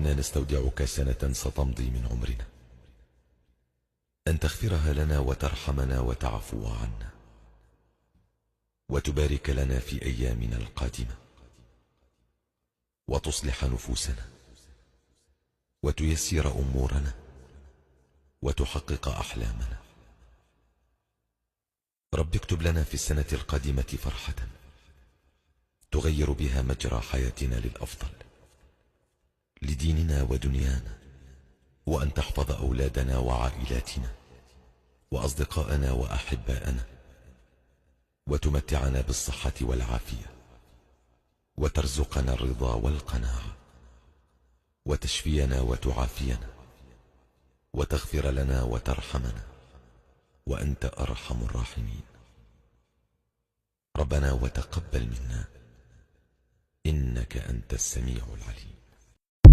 إنا نستودعك سنة ستمضي من عمرنا، أن تغفرها لنا وترحمنا وتعفو عنا، وتبارك لنا في أيامنا القادمة، وتصلح نفوسنا، وتيسر أمورنا، وتحقق أحلامنا. رب اكتب لنا في السنة القادمة فرحة تغير بها مجرى حياتنا للأفضل، لديننا ودنيانا، وأن تحفظ أولادنا وعائلاتنا وأصدقاءنا وأحباءنا، وتمتعنا بالصحة والعافية، وترزقنا الرضا والقناعة، وتشفينا وتعافينا، وتغفر لنا وترحمنا، وأنت أرحم الراحمين. ربنا وتقبل منا إنك أنت السميع العليم.